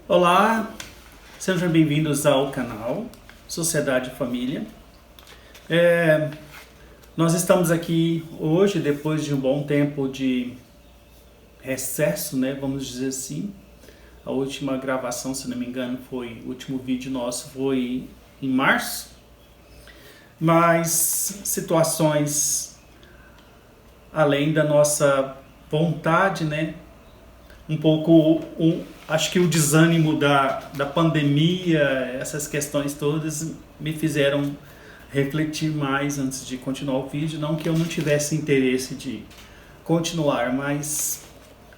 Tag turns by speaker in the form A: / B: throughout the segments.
A: Olá, sejam bem-vindos ao canal Sociedade e Família. Nós estamos aqui hoje, depois de um bom tempo de recesso, né? Vamos dizer assim. A última gravação, se não me engano, o último vídeo nosso foi em março. Mas situações além da nossa vontade, né? Acho que o desânimo da pandemia, essas questões todas me fizeram refletir mais antes de continuar o vídeo. Não que eu não tivesse interesse de continuar, mas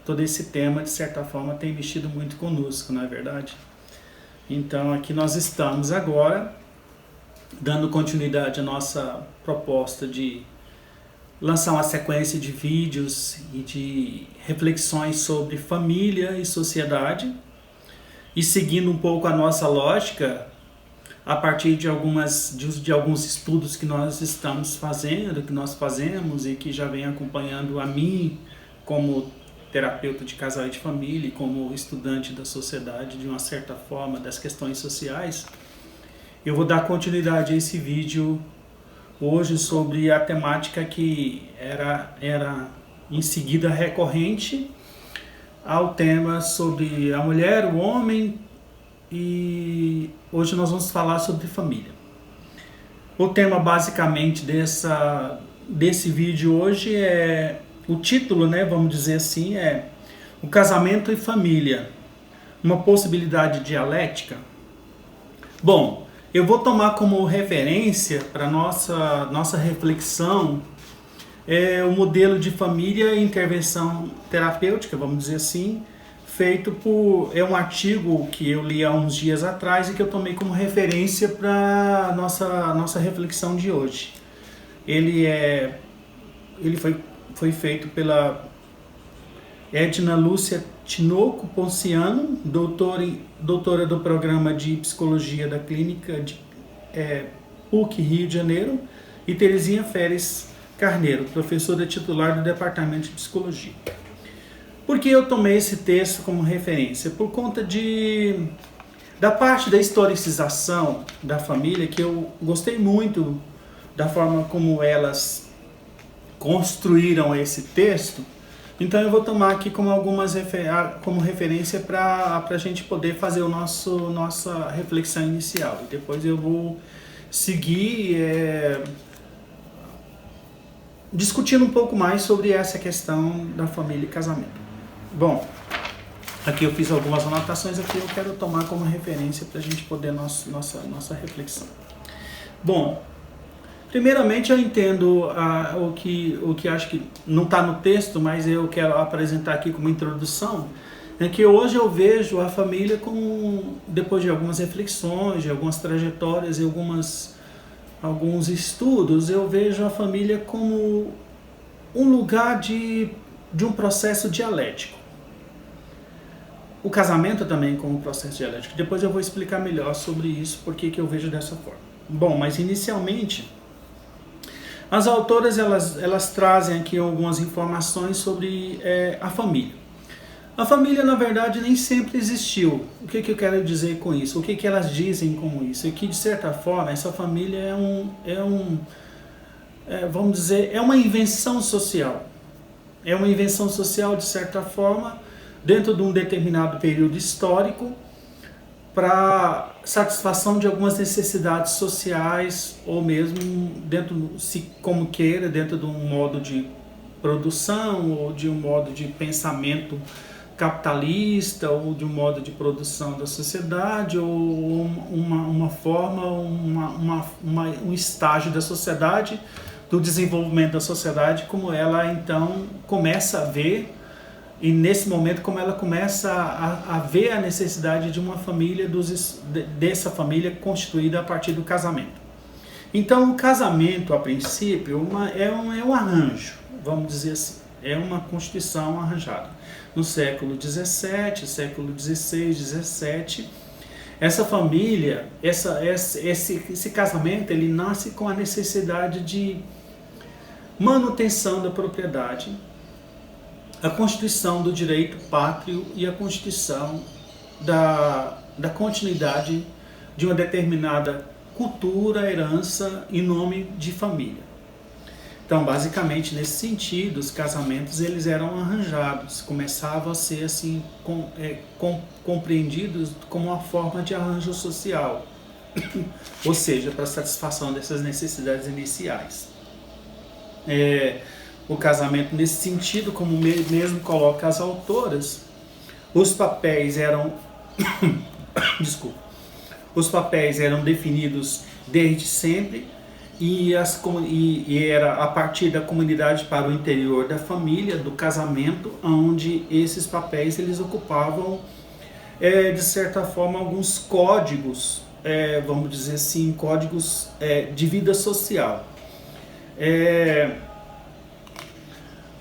A: todo esse tema, de certa forma, tem mexido muito conosco, não é verdade? Então aqui nós estamos agora, dando continuidade à nossa proposta de lançar uma sequência de vídeos e de reflexões sobre família e sociedade, e seguindo um pouco a nossa lógica a partir de alguns estudos que nós estamos fazendo, que nós fazemos e que já vem acompanhando a mim como terapeuta de casal e de família e como estudante da sociedade, de uma certa forma, das questões sociais. Eu vou dar continuidade a esse vídeo hoje sobre a temática que era em seguida recorrente ao tema sobre a mulher, o homem, e hoje nós vamos falar sobre família. O tema basicamente desse vídeo hoje o título, né, vamos dizer assim, é o casamento e família, uma possibilidade dialética. Bom, eu vou tomar como referência para nossa reflexão o modelo de família e intervenção terapêutica, vamos dizer assim, feito um artigo que eu li há uns dias atrás e que eu tomei como referência para nossa reflexão de hoje. Ele foi feito pela Edna Lúcia Tinoco Ponciano, doutora do programa de Psicologia da Clínica de PUC Rio de Janeiro, e Terezinha Feres Carneiro, professora titular do Departamento de Psicologia. Por que eu tomei esse texto como referência? Por conta da parte da historicização da família, que eu gostei muito da forma como elas construíram esse texto. Então eu vou tomar aqui como referência para a gente poder fazer nossa reflexão inicial. E depois eu vou seguir discutindo um pouco mais sobre essa questão da família e casamento. Bom, aqui eu fiz algumas anotações aqui, eu quero tomar como referência para a gente poder nossa reflexão. Bom, primeiramente eu entendo o que acho que não está no texto, mas eu quero apresentar aqui como introdução, é que hoje eu vejo a família depois de algumas reflexões, de algumas trajetórias e alguns estudos, eu vejo a família como um lugar de um processo dialético. O casamento também como um processo dialético. Depois eu vou explicar melhor sobre isso, porque que eu vejo dessa forma. Bom, mas inicialmente as autoras elas trazem aqui algumas informações sobre a família. A família, na verdade, nem sempre existiu. O que eu quero dizer com isso? O que elas dizem com isso? É que, de certa forma, essa família vamos dizer, é uma invenção social. É uma invenção social, de certa forma, dentro de um determinado período histórico, para satisfação de algumas necessidades sociais, ou mesmo como queira, dentro de um modo de produção, ou de um modo de pensamento capitalista, ou de um modo de produção da sociedade, ou uma forma, um estágio da sociedade, do desenvolvimento da sociedade, como ela então começa a ver, e nesse momento como ela começa a ver a necessidade de uma família, dessa família constituída a partir do casamento. Então o casamento, a princípio, é um arranjo, vamos dizer assim, é uma constituição arranjada. No século XVII, século XVI, XVII, essa família, esse casamento, ele nasce com a necessidade de manutenção da propriedade, a constituição do direito pátrio e a constituição da continuidade de uma determinada cultura, herança em nome de família. Então, basicamente, nesse sentido, os casamentos eles eram arranjados, começavam a ser assim compreendidos como uma forma de arranjo social, ou seja, para satisfação dessas necessidades iniciais. O casamento, nesse sentido, como mesmo coloca as autoras, os papéis eram desculpa, os papéis eram definidos desde sempre e era a partir da comunidade para o interior da família, do casamento, onde esses papéis eles ocupavam, de certa forma, alguns códigos, vamos dizer assim, códigos de vida social.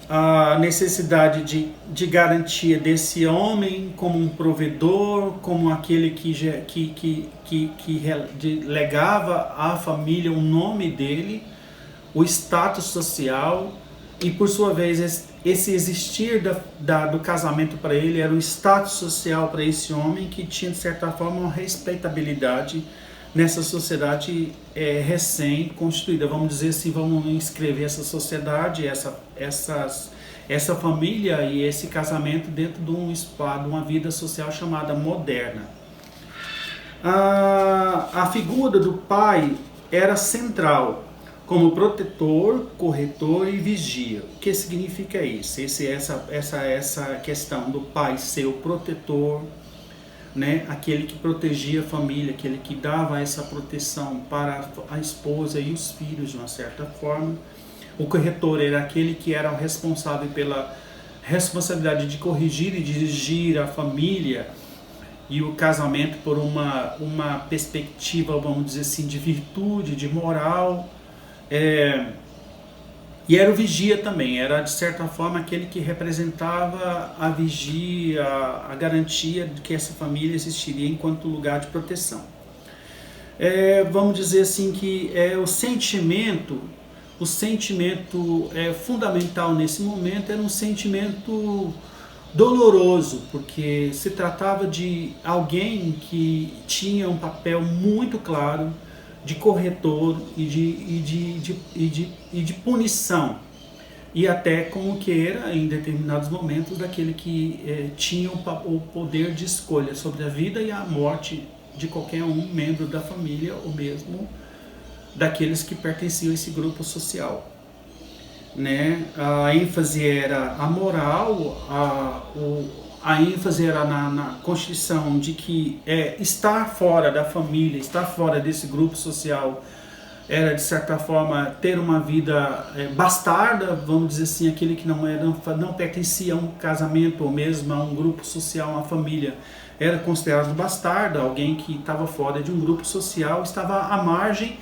A: A necessidade de garantia desse homem como um provedor, como aquele que legava à família o nome dele, o status social, e por sua vez esse existir do casamento para ele era o status social para esse homem, que tinha de certa forma uma respeitabilidade nessa sociedade recém-constituída. Vamos dizer assim, vamos inscrever essa sociedade, essa família e esse casamento dentro de uma vida social chamada moderna. A figura do pai era central, como protetor, corretor e vigia. O que significa isso? Essa questão do pai ser o protetor, né? Aquele que protegia a família, aquele que dava essa proteção para a esposa e os filhos de uma certa forma. O corretor era aquele que era o responsável pela responsabilidade de corrigir e dirigir a família e o casamento por uma perspectiva, vamos dizer assim, de virtude, de moral. E era o vigia também, era de certa forma aquele que representava a vigia, a garantia de que essa família existiria enquanto lugar de proteção. Vamos dizer assim que o sentimento fundamental nesse momento era um sentimento doloroso, porque se tratava de alguém que tinha um papel muito claro de corretor e de punição, e até como queira, em determinados momentos, daquele que tinha o poder de escolha sobre a vida e a morte de qualquer um membro da família, ou mesmo daqueles que pertenciam a esse grupo social. Né? A ênfase era a moral, a ênfase era na constituição de que estar fora da família, estar fora desse grupo social, era de certa forma ter uma vida bastarda, vamos dizer assim, aquele que não pertencia a um casamento ou mesmo a um grupo social, uma família, era considerado bastardo, alguém que estava fora de um grupo social, estava à margem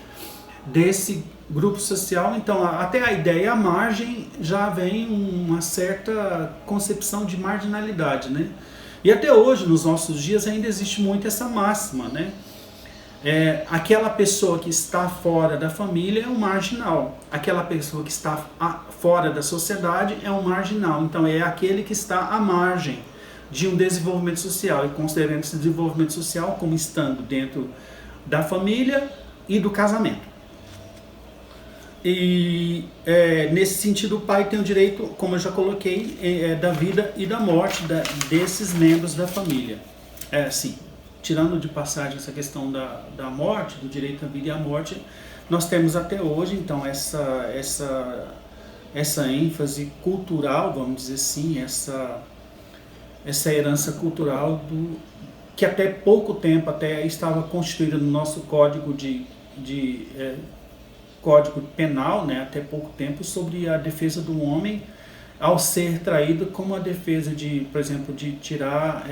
A: desse grupo social. Então até a ideia à margem já vem uma certa concepção de marginalidade, né? E até hoje, nos nossos dias, ainda existe muito essa máxima, né? Aquela pessoa que está fora da família é um marginal, aquela pessoa que está fora da sociedade é um marginal, então é aquele que está à margem de um desenvolvimento social, e considerando esse desenvolvimento social como estando dentro da família e do casamento. E nesse sentido o pai tem o direito, como eu já coloquei, da vida e da morte desses membros da família. Assim, tirando de passagem essa questão da morte, do direito à vida e à morte, nós temos até hoje, então, essa ênfase cultural, vamos dizer assim, essa herança cultural que até pouco tempo até estava constituída no nosso código Código Penal, né, até pouco tempo, sobre a defesa do homem ao ser traído, como a defesa por exemplo, de tirar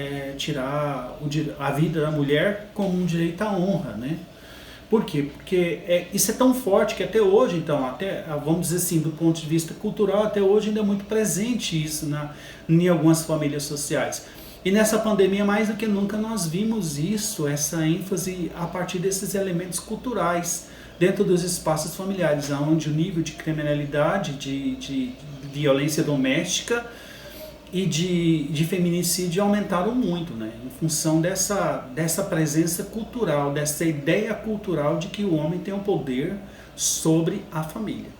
A: a vida da mulher como um direito à honra, né? Por quê? Porque isso é tão forte que até hoje, então, até, vamos dizer assim, do ponto de vista cultural, até hoje ainda é muito presente isso em algumas famílias sociais. E nessa pandemia, mais do que nunca, nós vimos isso, essa ênfase a partir desses elementos culturais dentro dos espaços familiares, onde o nível de criminalidade, de violência doméstica de feminicídio aumentaram muito, né? Em função dessa presença cultural, dessa ideia cultural de que o homem tem o poder sobre a família.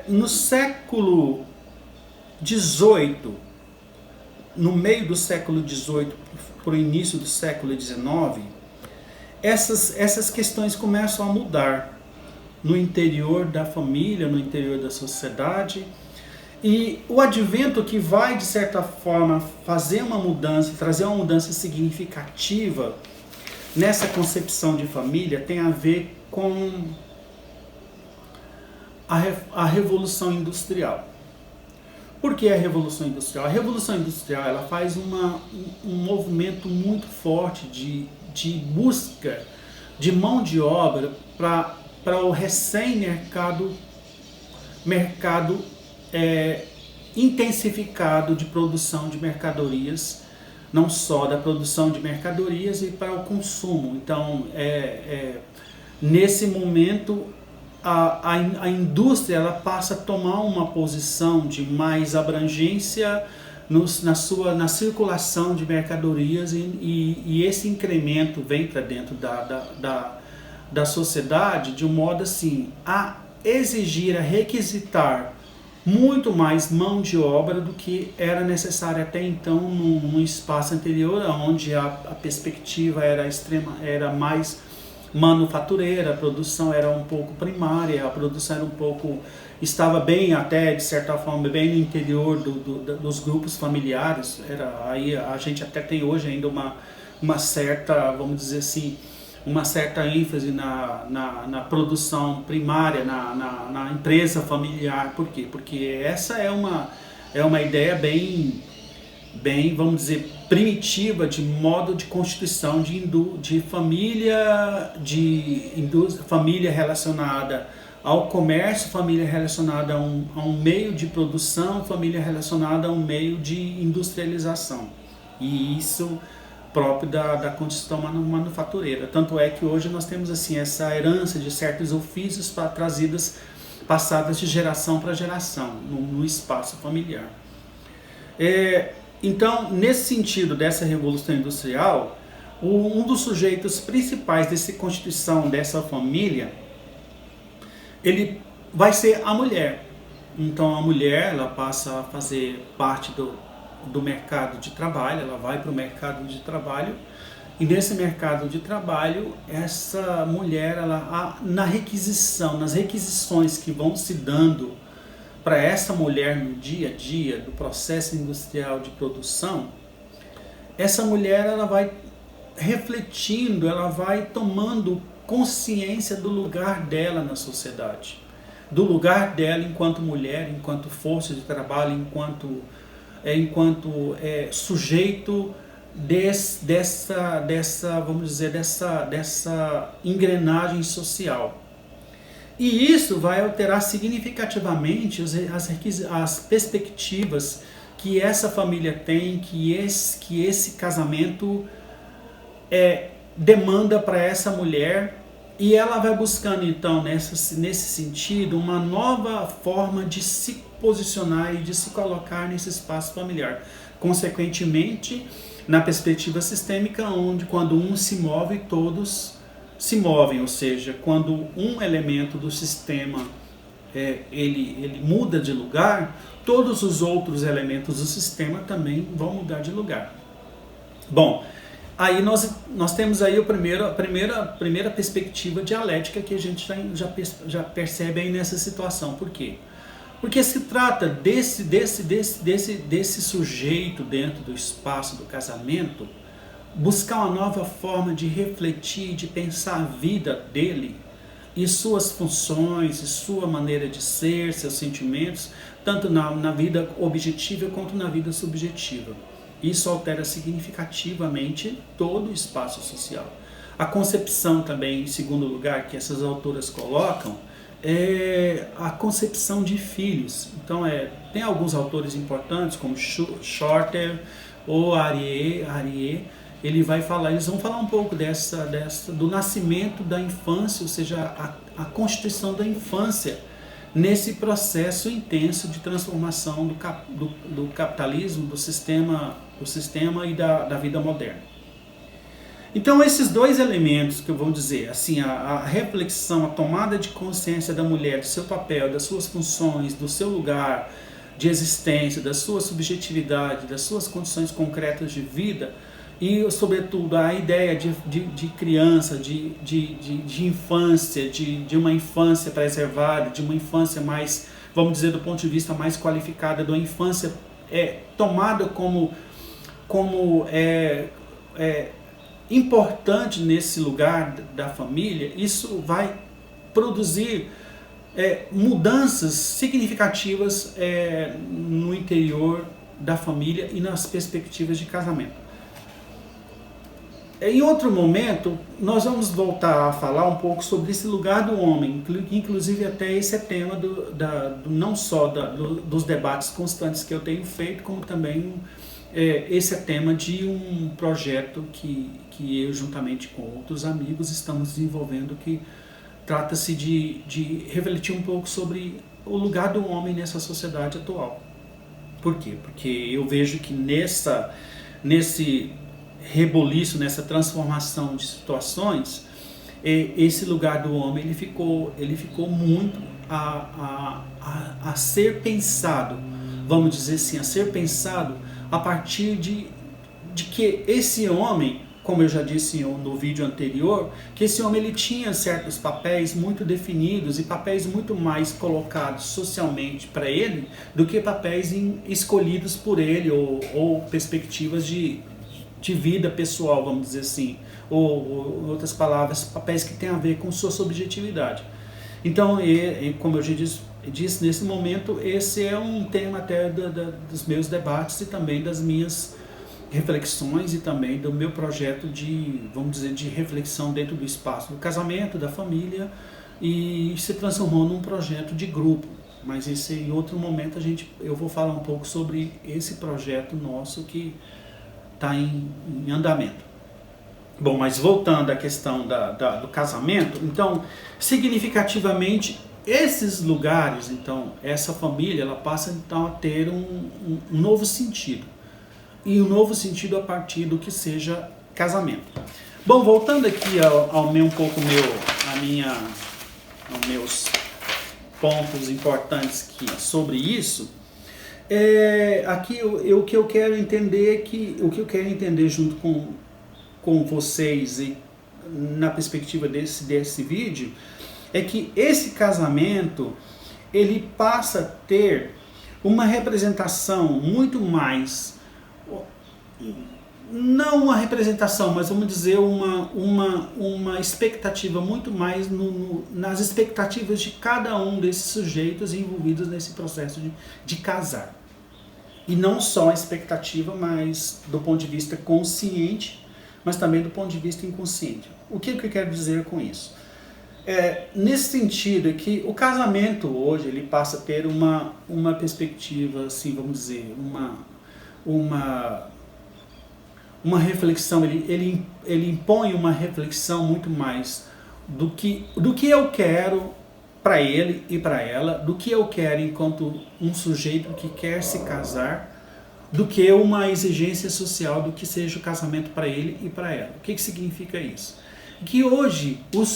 A: No século XVIII, no meio do século XVIII para o início do século XIX, essas questões começam a mudar no interior da família, no interior da sociedade. E o advento que vai, de certa forma, fazer uma mudança, trazer uma mudança significativa nessa concepção de família tem a ver com a Revolução Industrial. Por que a Revolução Industrial? A Revolução Industrial ela faz um movimento muito forte de busca de mão de obra para o recém-mercado intensificado de produção de mercadorias, não só da produção de mercadorias e para o consumo. Então, nesse momento, a indústria ela passa a tomar uma posição de mais abrangência na circulação de mercadorias e esse incremento vem para dentro da sociedade de um modo assim a exigir, a requisitar muito mais mão de obra do que era necessário até então no espaço anterior, onde a perspectiva era mais manufatureira, a produção era um pouco primária, a produção era estava bem até de certa forma bem no interior dos grupos familiares. Aí a gente até tem hoje ainda uma certa, vamos dizer assim, uma certa ênfase na produção primária, na empresa familiar. Por quê? Porque essa é uma ideia bem, vamos dizer, primitiva de modo de constituição de família, família relacionada ao comércio, família relacionada a um meio de produção, família relacionada a um meio de industrialização. E isso próprio da condição manufatureira. Tanto é que hoje nós temos assim essa herança de certos ofícios passadas de geração para geração no espaço familiar. Então, nesse sentido dessa Revolução Industrial, um dos sujeitos principais dessa constituição dessa família, ele vai ser a mulher. Então a mulher ela passa a fazer parte do mercado de trabalho, ela vai para o mercado de trabalho, e nesse mercado de trabalho, essa mulher, nas requisições que vão se dando para essa mulher no dia a dia, do processo industrial de produção, essa mulher ela vai refletindo, ela vai tomando consciência do lugar dela na sociedade, do lugar dela enquanto mulher, enquanto força de trabalho, enquanto sujeito vamos dizer, dessa engrenagem social. E isso vai alterar significativamente as perspectivas que essa família tem, que esse casamento demanda para essa mulher, e ela vai buscando então nesse sentido uma nova forma de se posicionar e de se colocar nesse espaço familiar. Consequentemente, na perspectiva sistêmica, onde quando um se move, todos se movem, ou seja, quando um elemento do sistema ele muda de lugar, todos os outros elementos do sistema também vão mudar de lugar. Bom, aí nós temos aí a primeira perspectiva dialética que a gente já percebe aí nessa situação. Por quê? Porque se trata desse sujeito dentro do espaço do casamento buscar uma nova forma de refletir, de pensar a vida dele e suas funções, e sua maneira de ser, seus sentimentos, tanto na vida objetiva quanto na vida subjetiva. Isso altera significativamente todo o espaço social. A concepção também, em segundo lugar, que essas autoras colocam, é a concepção de filhos. Então, tem alguns autores importantes, como Shorter ou Arié, eles vão falar um pouco do nascimento da infância, ou seja, a constituição da infância nesse processo intenso de transformação do capitalismo, do sistema e da vida moderna. Então esses dois elementos que eu vou dizer, assim, a reflexão, a tomada de consciência da mulher, do seu papel, das suas funções, do seu lugar de existência, da sua subjetividade, das suas condições concretas de vida e, sobretudo, a ideia de criança, de infância, de uma infância preservada, de uma infância mais, vamos dizer, do ponto de vista mais qualificada, de uma infância tomada como importante nesse lugar da família. Isso vai produzir mudanças significativas no interior da família e nas perspectivas de casamento. Em outro momento, nós vamos voltar a falar um pouco sobre esse lugar do homem, inclusive até esse é tema não só dos debates constantes que eu tenho feito, como também esse é tema de um projeto que eu, juntamente com outros amigos, estamos desenvolvendo, que trata-se de refletir um pouco sobre o lugar do homem nessa sociedade atual. Por quê? Porque eu vejo que nesse reboliço, nessa transformação de situações, esse lugar do homem ele ficou muito a ser pensado, vamos dizer assim, a ser pensado a partir de que esse homem, como eu já disse no vídeo anterior, que esse homem ele tinha certos papéis muito definidos e papéis muito mais colocados socialmente para ele do que papéis escolhidos por ele ou perspectivas de vida pessoal, vamos dizer assim, ou em outras palavras, papéis que têm a ver com sua subjetividade. Então, como eu já disse, nesse momento, esse é um tema até dos meus debates e também das minhas reflexões e também do meu projeto de reflexão dentro do espaço do casamento, da família, e se transformou num projeto de grupo. Mas isso em outro momento eu vou falar um pouco sobre esse projeto nosso que está em andamento. Bom, mas voltando à questão do casamento, então, significativamente, esses lugares, então, essa família, ela passa então a ter um novo sentido. E um novo sentido a partir do que seja casamento. Bom, voltando aqui aos meus pontos importantes sobre isso, aqui o que eu quero entender junto com vocês e na perspectiva desse vídeo é que esse casamento ele passa a ter uma representação muito mais, não uma representação, mas vamos dizer uma expectativa muito mais nas expectativas de cada um desses sujeitos envolvidos nesse processo de casar. E não só a expectativa, mas do ponto de vista consciente, mas também do ponto de vista inconsciente. O que eu quero dizer com isso? Nesse sentido, é que o casamento hoje ele passa a ter uma perspectiva, assim, vamos dizer, uma reflexão, ele impõe uma reflexão muito mais do que eu quero para ele e para ela, do que eu quero enquanto um sujeito que quer se casar, do que uma exigência social do que seja o casamento para ele e para ela. O que significa isso? Que hoje os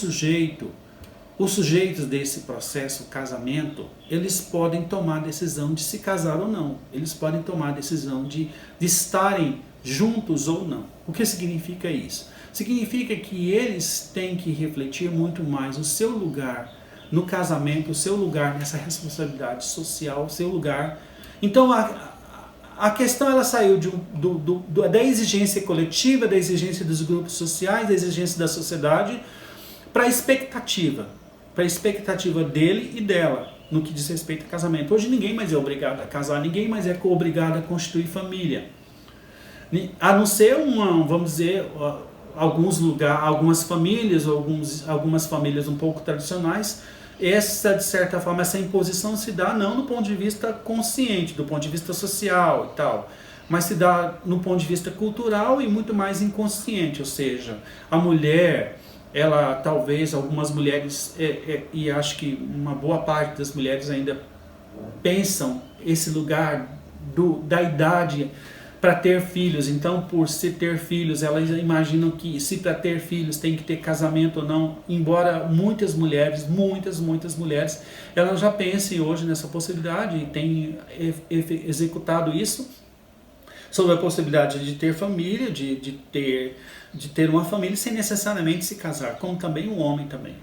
A: sujeitos desse processo, o casamento, eles podem tomar a decisão de se casar ou não. Eles podem tomar a decisão de estarem juntos ou não. O que significa isso? Significa que eles têm que refletir muito mais o seu lugar no casamento, o seu lugar nessa responsabilidade social, o seu lugar. Então a questão ela saiu da exigência coletiva, da exigência dos grupos sociais, da exigência da sociedade, para a expectativa dele e dela, no que diz respeito ao casamento. Hoje ninguém mais é obrigado a casar, ninguém mais é obrigado a constituir família. A não ser vamos dizer, algumas famílias, algumas famílias um pouco tradicionais, de certa forma, essa imposição se dá não do ponto de vista consciente, do ponto de vista social e tal, mas se dá no ponto de vista cultural e muito mais inconsciente, ou seja, a mulher ela talvez algumas mulheres, e acho que uma boa parte das mulheres ainda pensam esse lugar da idade para ter filhos. Então, por se ter filhos, elas imaginam que se para ter filhos tem que ter casamento ou não, embora muitas mulheres, muitas mulheres, elas já pensem hoje nessa possibilidade e têm executado isso sobre a possibilidade de ter família, de ter uma família sem necessariamente se casar, como também o homem também.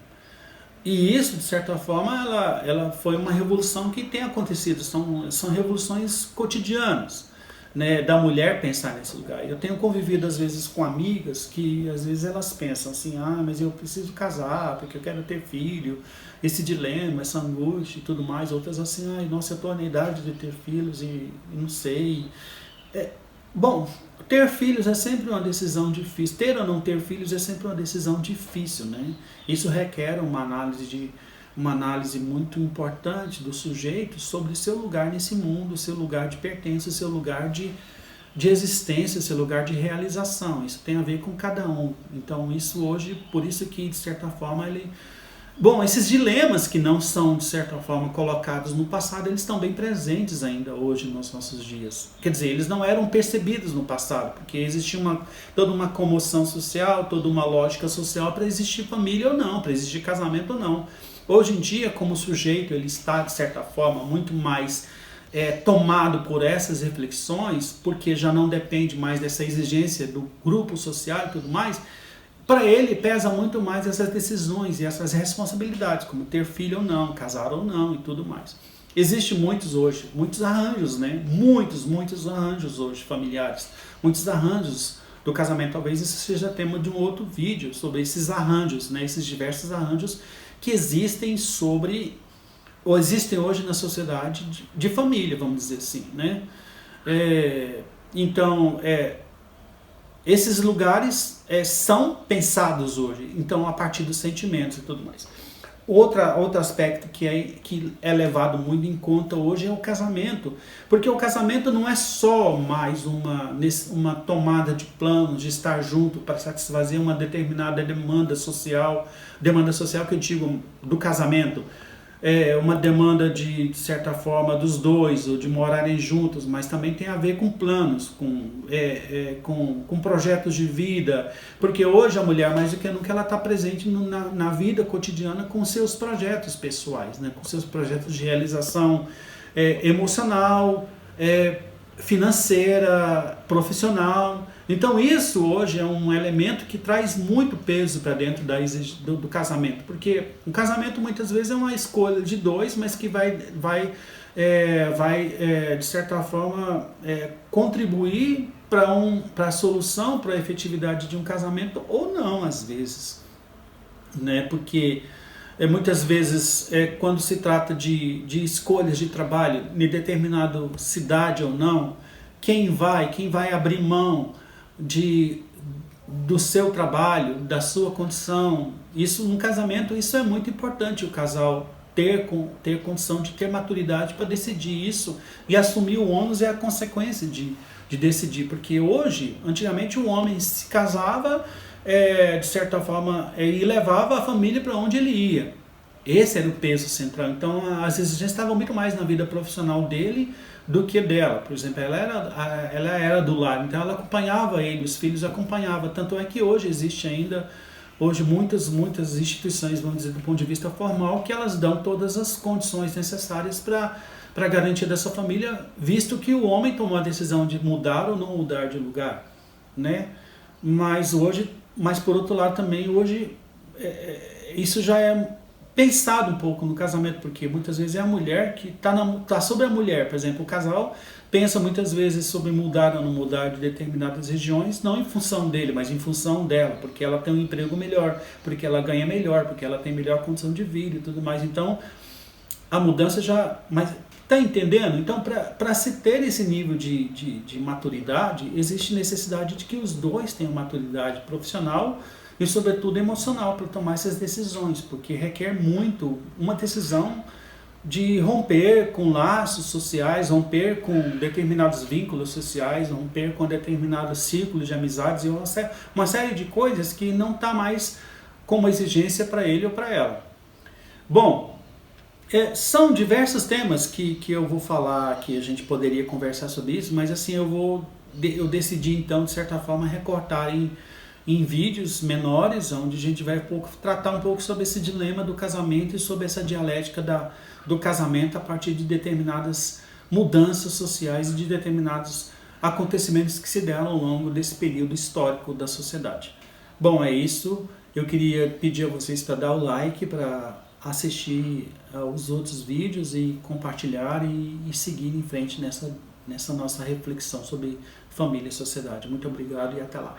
A: E isso, de certa forma, ela foi uma revolução que tem acontecido, são revoluções cotidianas, né, da mulher pensar nesse lugar. Eu tenho convivido às vezes com amigas que às vezes elas pensam assim, mas eu preciso casar porque eu quero ter filho, esse dilema, essa angústia e tudo mais. Outras assim, nossa, eu estou na idade de ter filhos e não sei. Bom, ter filhos é sempre uma decisão difícil. Ter ou não ter filhos é sempre uma decisão difícil, né? Isso requer uma análise muito importante do sujeito sobre seu lugar nesse mundo, seu lugar de pertença, seu lugar de existência, seu lugar de realização. Isso tem a ver com cada um. Então isso hoje, por isso que de certa forma Bom, esses dilemas que não são, de certa forma, colocados no passado, eles estão bem presentes ainda hoje nos nossos dias. Quer dizer, eles não eram percebidos no passado, porque existia toda uma comoção social, toda uma lógica social para existir família ou não, para existir casamento ou não. Hoje em dia, como o sujeito ele está, de certa forma, muito mais tomado por essas reflexões, porque já não depende mais dessa exigência do grupo social e tudo mais, para ele pesa muito mais essas decisões e essas responsabilidades, como ter filho ou não, casar ou não e tudo mais. Existem muitos arranjos, né? Muitos arranjos hoje familiares, muitos arranjos do casamento. Talvez isso seja tema de um outro vídeo sobre esses arranjos, né? Esses diversos arranjos que existem existem hoje na sociedade de família, vamos dizer assim, né? Então, esses lugares são pensados hoje, então a partir dos sentimentos e tudo mais. Outro aspecto que é levado muito em conta hoje é o casamento, porque o casamento não é só mais uma tomada de planos, de estar junto para satisfazer uma determinada demanda social que eu digo do casamento, uma demanda de certa forma dos dois, ou de morarem juntos, mas também tem a ver com planos, com projetos de vida, porque hoje a mulher, mais do que nunca, ela está presente na vida cotidiana com seus projetos pessoais, né? Com seus projetos de realização emocional, financeira, profissional. Então isso hoje é um elemento que traz muito peso para dentro do casamento, porque o casamento muitas vezes é uma escolha de dois, mas que vai de certa forma contribuir para a solução, para a efetividade de um casamento ou não, às vezes, né? Porque muitas vezes quando se trata de escolhas de trabalho em determinada cidade ou não, quem vai abrir mão do seu trabalho, da sua condição. Isso no casamento, isso é muito importante, o casal ter condição de ter maturidade para decidir isso e assumir o ônus e a consequência de decidir, porque antigamente o homem se casava de certa forma e levava a família para onde ele ia. Esse era o peso central. Então as exigências estavam muito mais na vida profissional dele do que dela. Por exemplo, ela era do lar, então ela acompanhava ele, os filhos acompanhavam. Tanto é que hoje existe ainda muitas instituições, vamos dizer, do ponto de vista formal, que elas dão todas as condições necessárias para a garantia dessa família, visto que o homem tomou a decisão de mudar ou não mudar de lugar, né? Mas por outro lado também, hoje isso já é pensado um pouco no casamento, porque muitas vezes é a mulher que está sobre a mulher. Por exemplo, o casal pensa muitas vezes sobre mudar ou não mudar de determinadas regiões, não em função dele, mas em função dela, porque ela tem um emprego melhor, porque ela ganha melhor, porque ela tem melhor condição de vida e tudo mais. Então, a mudança já... Mas está entendendo? Então, para se ter esse nível de maturidade, existe necessidade de que os dois tenham maturidade profissional e sobretudo emocional para tomar essas decisões, porque requer muito uma decisão de romper com laços sociais, romper com determinados vínculos sociais, romper com determinados círculos de amizades e uma série de coisas que não está mais como exigência para ele ou para ela. Bom, são diversos temas que eu vou falar, que a gente poderia conversar sobre isso, mas assim eu decidi então, de certa forma, recortar em vídeos menores, onde a gente vai tratar um pouco sobre esse dilema do casamento e sobre essa dialética do casamento a partir de determinadas mudanças sociais e de determinados acontecimentos que se deram ao longo desse período histórico da sociedade. Bom, é isso. Eu queria pedir a vocês para dar o like, para assistir aos outros vídeos e compartilhar e seguir em frente nessa nossa reflexão sobre família e sociedade. Muito obrigado e até lá.